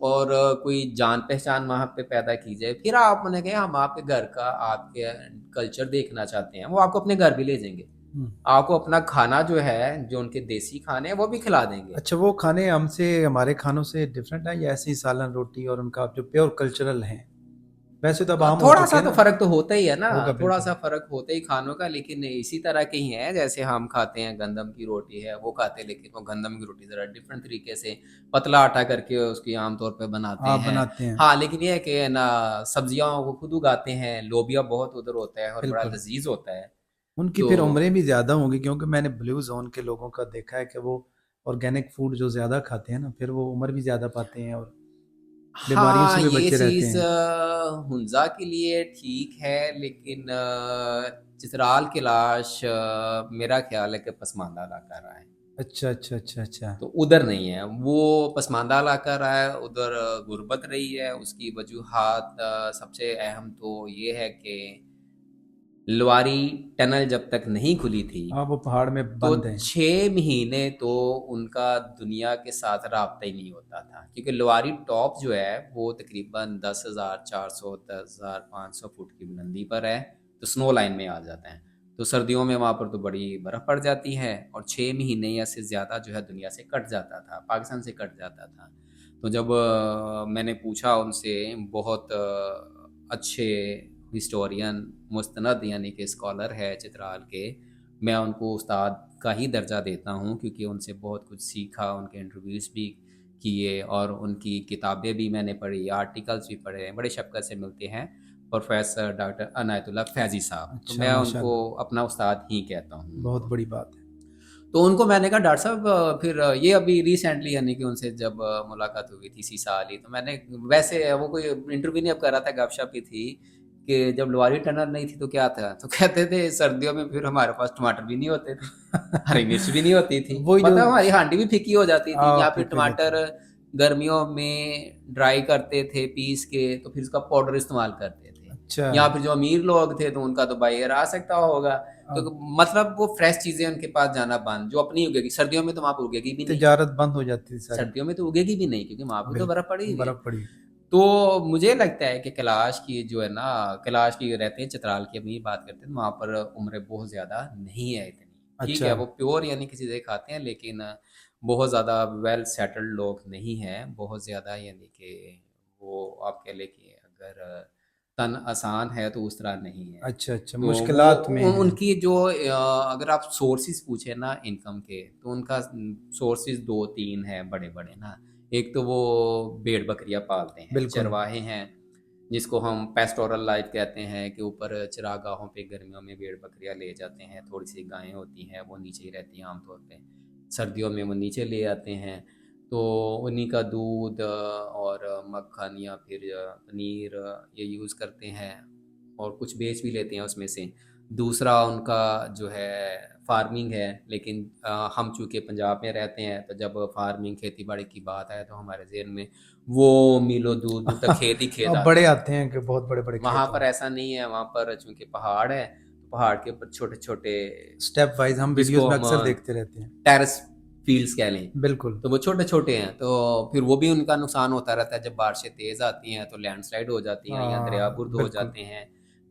اور کوئی جان پہچان وہاں پہ پیدا کی جائے، پھر آپ نے کہا ہم آپ کے گھر کا آپ کے کلچر دیکھنا چاہتے ہیں، وہ آپ کو اپنے گھر بھی لے جائیں گے، آپ کو اپنا کھانا جو ہے جو ان کے دیسی کھانے ہیں وہ بھی کھلا دیں گے۔ اچھا، وہ کھانے ہم سے ہمارے کھانوں سے ڈفرینٹ ہیں یا ایسی سالن روٹی اور ان کا جو پیور کلچرل ہیں؟ ویسے تو اب عام ہو تھوڑا چکے سا ہیں تو نا، فرق تو ہوتا ہی ہے نا، ہوگا تھوڑا بالکل۔ سا فرق ہوتا ہی کھانوں کا، لیکن اسی طرح کے ہی ہیں جیسے ہم کھاتے ہیں گندم کی روٹی ہے وہ کھاتے ہیں، لیکن وہ گندم کی روٹی ذرا ڈفرینٹ طریقے سے پتلا آٹا کر کے اس کی عام طور پہ بناتے آپ ہیں۔ بناتے ہیں، ہاں لیکن یہ ہے کہ نا سبزیاں وہ خود اگاتے ہیں، لوبیا بہت ادھر ہوتا ہے اور بڑا بالکل۔ لذیذ ہوتا ہے۔ ان کی تو پھر عمریں بھی زیادہ ہوں گی، کیونکہ میں نے بلیو زون کے لوگوں کا دیکھا ہے کہ وہ آرگینک فوڈ جو زیادہ کھاتے ہیں نا، پھر وہ عمر بھی زیادہ پاتے ہیں اور بیماریوں ہاں سے بھی یہ بچے رہتے چیز ہیں۔ ہنزا کے لیے ٹھیک ہے، لیکن چترال کیلاش میرا خیال ہے کہ پسماندہ علاقہ رہا ہے، اچھا اچھا اچھا اچھا۔ تو ادھر نہیں ہے، وہ پسماندہ علاقہ رہا ہے، ادھر غربت رہی ہے۔ اس کی وجوہات سب سے اہم تو یہ ہے کہ لواری ٹنل جب تک نہیں کھلی تھی ہاں، وہ پہاڑ میں تو بند ہیں۔ 6 مہینے تو ان کا دنیا کے ساتھ رابطہ ہی نہیں ہوتا تھا، کیونکہ لواری ٹاپ جو ہے وہ تقریباً 10,400 10,500 فٹ کی بلندی پر ہے، تو سنو لائن میں آ جاتا ہے، تو سردیوں میں وہاں پر تو بڑی برف پڑ جاتی ہے، اور 6 مہینے یا سے زیادہ جو ہے دنیا سے کٹ جاتا تھا، پاکستان سے کٹ جاتا تھا۔ تو جب میں نے پوچھا ان سے، بہت اچھے ہسٹورین مستند یعنی کہ اسکالر ہے چترال کے، میں ان کو استاد کا ہی درجہ دیتا ہوں، کیونکہ ان سے بہت کچھ سیکھا، ان کے انٹرویوز بھی کیے اور ان کی کتابیں بھی میں نے پڑھی، آرٹیکلز بھی پڑھے، بڑے شفقت سے ملتے ہیں پروفیسر ڈاکٹر عنایت اللہ فیضی صاحب، تو اچھا، میں ان ماشاء کو اللہ، اپنا استاد ہی کہتا ہوں ان بہت کو۔ بڑی بات ہے۔ تو ان کو میں نے کہا ڈاکٹر صاحب پھر یہ ابھی ریسنٹلی یعنی کہ ان سے جب ملاقات ہوئی تھی اسی سال ہی، تو میں نے ویسے وہ کوئی انٹرویو نہیں اب کر رہا تھا، گپ شپ ہی تھی کہ جب لواری ٹنل نہیں تھی تو کیا تھا، تو کہتے تھے سردیوں میں پھر ہمارے پاس ٹماٹر بھی نہیں ہوتے تھے، ہری مرچ بھی نہیں ہوتی تھی، وہی جو مطلب ہماری ہانڈی بھی پھیکی ہو جاتی تھی، یا پھر پھینک ہو جاتی ٹماٹر ہے۔ گرمیوں میں ڈرائی کرتے تھے پیس کے تو پھر اس کا پاؤڈر استعمال کرتے تھے، اچھا، یا پھر جو امیر لوگ تھے تو ان کا تو باہر آ سکتا ہوگا، تو مطلب وہ فریش چیزیں ان کے پاس جانا بند، جو اپنی اگے گی سردیوں میں تو وہاں پہ اگے گی بھی نہیں، تجارت بند ہو جاتی تھی ساری، سردیوں میں تو اگے گی بھی نہیں کیونکہ وہاں پہ تو برف پڑی بالکل ہوئی ہے۔ برف پڑی۔ تو مجھے لگتا ہے کہ کیلاش کی جو ہے نا، کیلاش کی رہتے ہیں چترال کی اپنی بات کرتے ہیں، وہاں پر عمریں بہت زیادہ نہیں ہے اتنی، ٹھیک ہے اچھا، وہ پیور یعنی کہ چیزیں کھاتے ہیں، لیکن بہت زیادہ ویل سیٹلڈ لوگ نہیں ہیں، بہت زیادہ یعنی کہ وہ آپ کہہ لیں کہ اگر تن آسان ہے تو اس طرح نہیں ہے، اچھا اچھا، تو مشکلات میں وہ ان ہیں۔ کی جو اگر آپ سورسز پوچھیں نا انکم کے، تو ان کا سورسز 2-3 ہیں بڑے بڑے نا، ایک تو وہ بھیڑ بکریاں پالتے ہیں، بالکل، چرواہے ہیں جس کو ہم پیسٹورل لائف کہتے ہیں، کہ اوپر چراگاہوں پہ گرمیوں میں بھیڑ بکریاں لے جاتے ہیں، تھوڑی سی گائیں ہوتی ہیں وہ نیچے ہی رہتی ہیں عام طور پہ، سردیوں میں وہ نیچے لے آتے ہیں، تو انہی کا دودھ اور مکھن یا پھر پنیر یہ یوز کرتے ہیں، اور کچھ بیچ بھی لیتے ہیں اس میں سے۔ دوسرا ان کا جو ہے فارمنگ ہے، لیکن ہم چونکہ پنجاب میں رہتے ہیں تو جب فارمنگ کھیتی باڑی کی بات آئے تو ہمارے ذہن میں وہ میلوں دور دور تک کھیت ہی کھیت اب آتا بڑے ہے، آتے ہیں کہ بہت بڑے بڑے وہاں کھیت ہوں۔ پر ایسا نہیں ہے، وہاں پر چونکہ پہاڑ ہے تو پہاڑ کے اوپر چھوٹے چھوٹے اسٹیپ وائز ہم جس ویڈیوز کو میں ہم اکثر دیکھتے رہتے ہیں۔ ٹیرس فیلڈز کہہ لیں، بالکل، تو وہ چھوٹے چھوٹے ہیں، تو پھر وہ بھی ان کا نقصان ہوتا رہتا ہے، جب بارشیں تیز آتی ہیں تو لینڈ سلائڈ ہو جاتی ہیں یا دریا برد ہو بالکل، جاتے ہیں،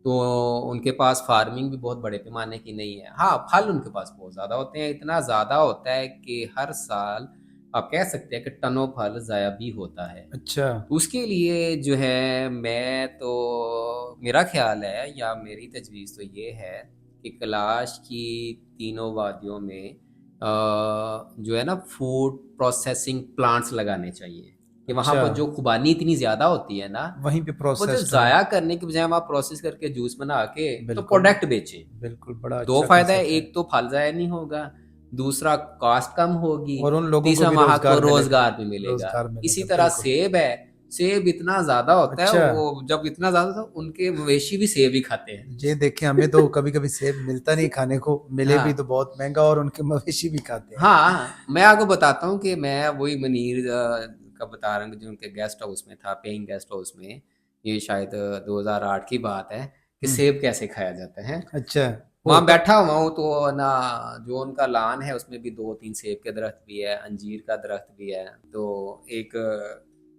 تو ان کے پاس فارمنگ بھی بہت بڑے پیمانے کی نہیں ہے۔ ہاں پھل ان کے پاس بہت زیادہ ہوتے ہیں، اتنا زیادہ ہوتا ہے کہ ہر سال آپ کہہ سکتے ہیں کہ ٹنوں پھل ضائع بھی ہوتا ہے، اچھا، تو اس کے لیے جو ہے میں تو میرا خیال ہے یا میری تجویز تو یہ ہے کہ کیلاش کی تینوں وادیوں میں جو ہے نا فوڈ پروسیسنگ پلانٹس لگانے چاہیے، کہ وہاں اچھا، پر جو خوبانی اتنی زیادہ ہوتی ہے نا، وہیں پہ وہ جو پروسیسڈ ہوں، ضائع کرنے کے بجائے وہاں پروسیس کر کے جوس بنا کے تو بالکل، پروڈکٹ بیچیں، بالکل، بڑا 2 اچھا فائدہ ہے، کنسیپٹ ہے، ایک تو پھل ضائع نہیں ہوگا، دوسرا کاسٹ کم ہوگی، اور ان لوگوں کو تیسرا بھی وہاں روزگار کو ملے گا، روزگار بھی ملے گا۔ روزگار ملے اسی گا، طرح بالکل۔ سیب ہے، سیب اتنا زیادہ ہوتا ہے، اچھا، وہ جب اتنا زیادہ ہوتا ہے ان کے مویشی بھی سیب ہی کھاتے ہیں۔ یہ دیکھیں ہمیں تو کبھی کبھی سیب ملتا نہیں کھانے کو، ملے ہاں بھی تو بہت مہنگا اور ان کے مویشی بھی کھاتے ہیں۔ ہاں میں آپ کو بتاتا ہوں کہ میں وہی منیر کا بتا رہا ہوں جو ان کے گیسٹ ہاؤس میں تھا، پیئنگ گیسٹ ہاؤس میں، یہ شاید 2008 کی بات ہے، کہ سیب کیسے کھایا جاتا ہے۔ اچھا، وہ وہاں بیٹھا ہوا ہوں تو نا جو ان کا لان ہے اس میں بھی 2-3 سیب کے درخت بھی ہے، انجیر کا درخت بھی ہے، تو ایک